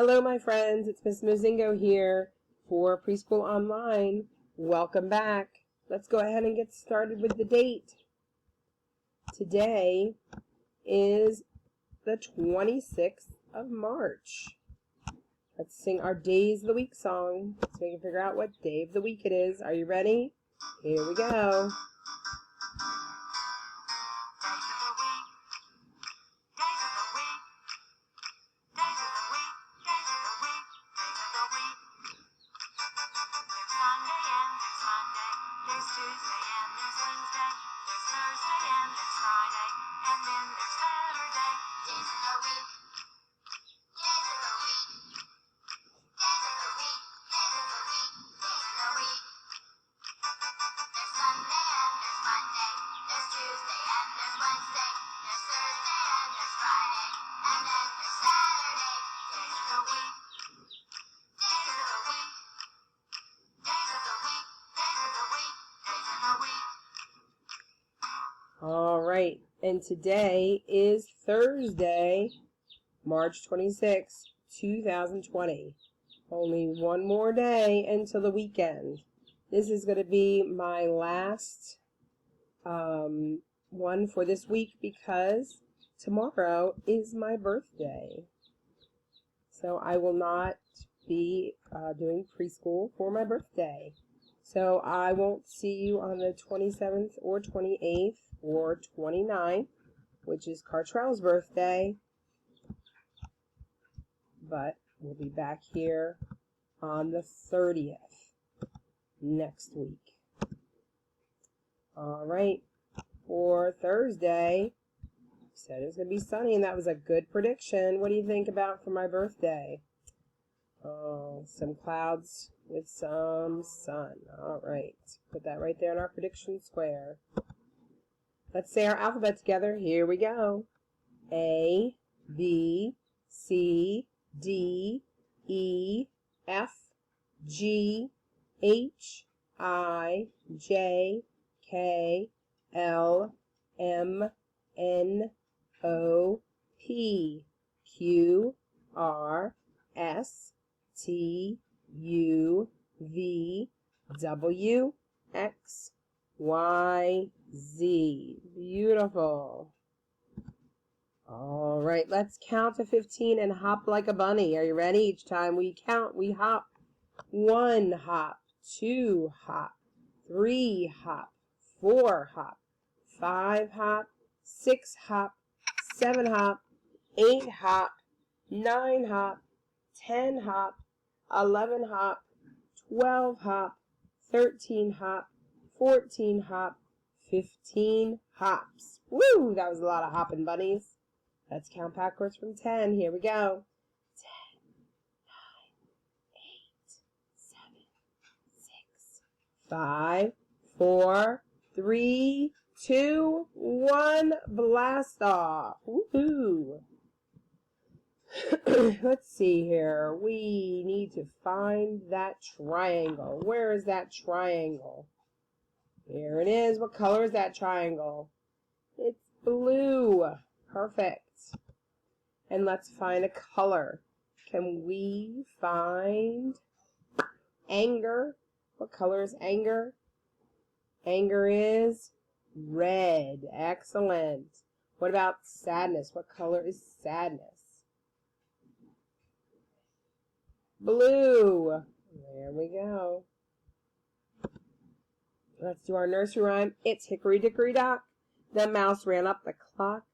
Hello, my friends. It's Miss Mozingo here for Preschool Online. Welcome back. Let's go ahead and get started with the date. Today is the 26th of March. Let's sing our Days of the Week song so we can figure out what day of the week it is. Are you ready? Here we go. There's Tuesday and there's Wednesday, there's Thursday and there's Friday, and then there's Saturday. Days of the week, days of the week, days of the week, days of the week, days of the week. There's Sunday and there's Monday, there's Tuesday and there's Wednesday, there's Thursday and there's Friday, and then there's Saturday. Days of the week, days of the week, days of the week, days of the week, days of the week. All right, and today is Thursday, March 26, 2020. Only one more day until the weekend. This is going to be my last one for this week because tomorrow is my birthday. So I will not be doing preschool for my birthday. So I won't see you on the 27th or 28th or 29th, which is Cartrell's birthday. But we'll be back here on the 30th next week. All right. For Thursday, I said it was going to be sunny, and that was a good prediction. What do you think about for my birthday? Oh, some clouds with some sun. All right. Put that right there in our prediction square. Let's say our alphabet together. Here we go. A, B, C, D, E, F, G, H, I, J, K, L, M, N, O, P, Q, R, S, T, U, V, W, X, Y, Z. Beautiful. All right, let's count to 15 and hop like a bunny. Are you ready? Each time we count, we hop. 1 hop, 2 hop, 3 hop, 4 hop, 5 hop, 6 hop, 7 hop, 8 hop, 9 hop, 10 hop, 11 hop, 12 hop, 13 hop, 14 hop, 15 hops. Woo! That was a lot of hopping bunnies. Let's count backwards from 10. Here we go. 10, 9, 8, 7, 6, 5, 4, 3, 2, 1. Blast off. Woohoo! Let's see here. We need to find that triangle. Where is that triangle? Here it is. What color is that triangle? It's blue. Perfect. And let's find a color. Can we find anger? What color is anger? Anger is red. Excellent. What about sadness? What color is sadness? Blue. There we go. Let's do our nursery rhyme. It's hickory dickory dock. The mouse ran up the clock.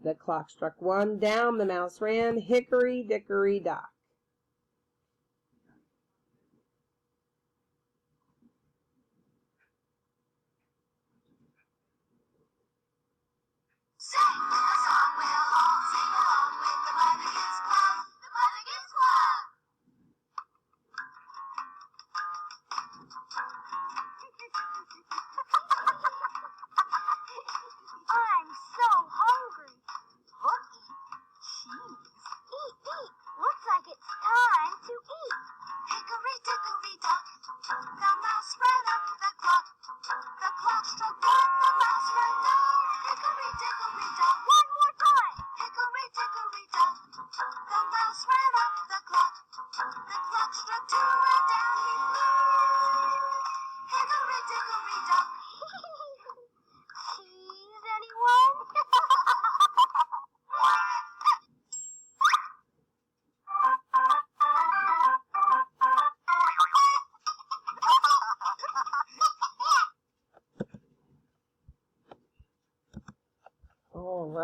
The clock struck 1. Down the mouse ran. Hickory dickory dock. Sing a song we'll all sing along with the Motherkins Club, the Motherkins Club. I'm so hungry. Cookie, cheese. Eat, eat. Looks like it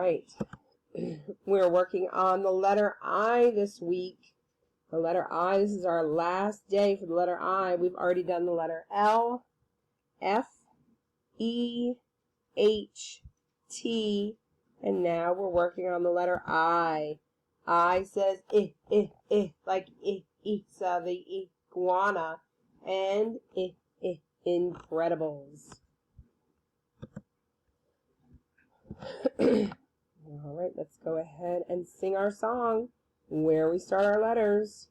right. We're working on the letter I this week. The letter I, this is our last day for the letter I. We've already done the letter L, F, E, H, T, and now we're working on the letter I. I says like so the iguana, and Incredibles. All right, let's go ahead and sing our song where we start our letters.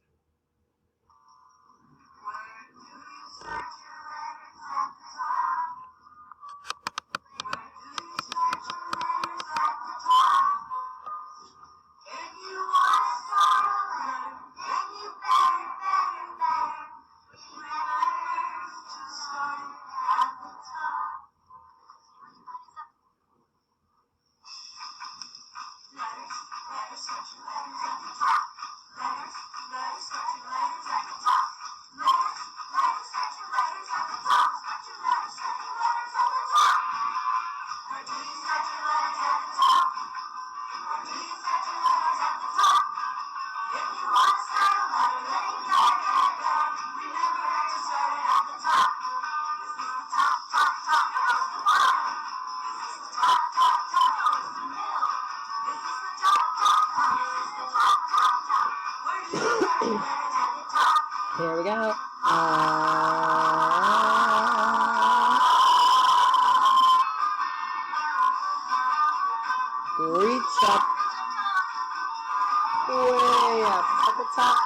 Here we go. Reach up, way up at the top.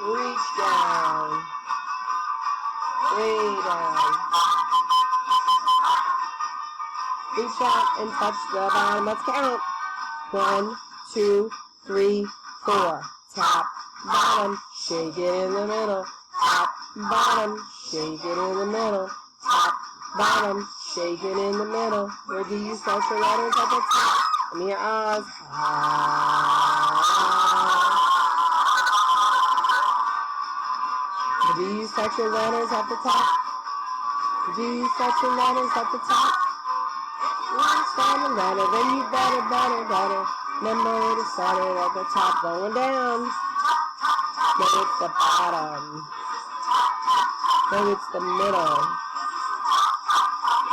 Reach down, way down. Reach out and touch the bottom. Let's count. 1, 2, 3, 4. Top, bottom, shake it in the middle. Top, bottom, shake it in the middle. Top, bottom, shake it in the middle. Where do you start your letters at the top? Let me hear Oz. Where do you start your letters at the top? Do you start your letters at the top? Start a letter, then you better. Remember to start it at the top, going down. Then it's the bottom. Then it's the middle.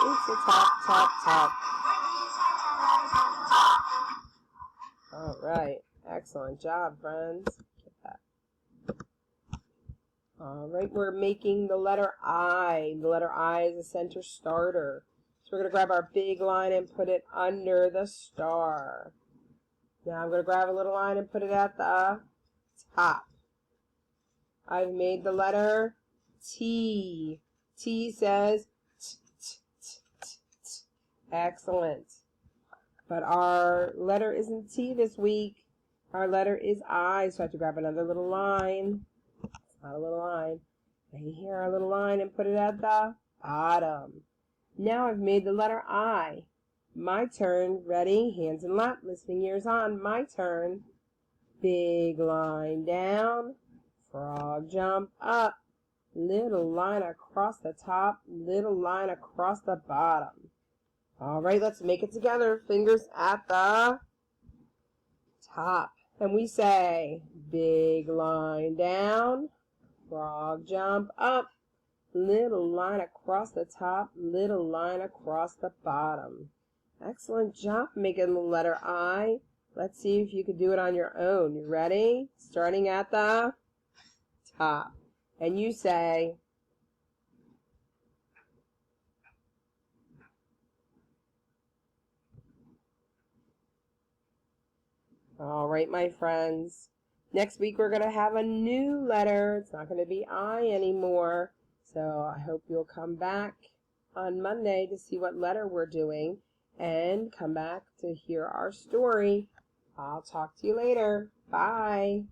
It's the top. All right, excellent job, friends. Get that. All right, we're making the letter I. The letter I is a center starter. So we're going to grab our big line and put it under the star. Now I'm going to grab a little line and put it at the top. I've made the letter T. T says t, t, t, t, t. Excellent. But our letter isn't T this week. Our letter is I. So I have to grab another little line. It's not a little line. Right here, our little line, and put it at the bottom. Now I've made the letter I. My turn. Ready? Hands in lap. Listening ears on. My turn. Big line down. Frog jump up. Little line across the top. Little line across the bottom. All right, let's make it together. Fingers at the top. And we say, big line down. Frog jump up. Little line across the top, little line across the bottom. Excellent job making the letter I. Let's see if you can do it on your own. You ready? Starting at the top. And you say, all right, my friends. Next week we're going to have a new letter. It's not going to be I anymore. So I hope you'll come back on Monday to see what letter we're doing and come back to hear our story. I'll talk to you later. Bye.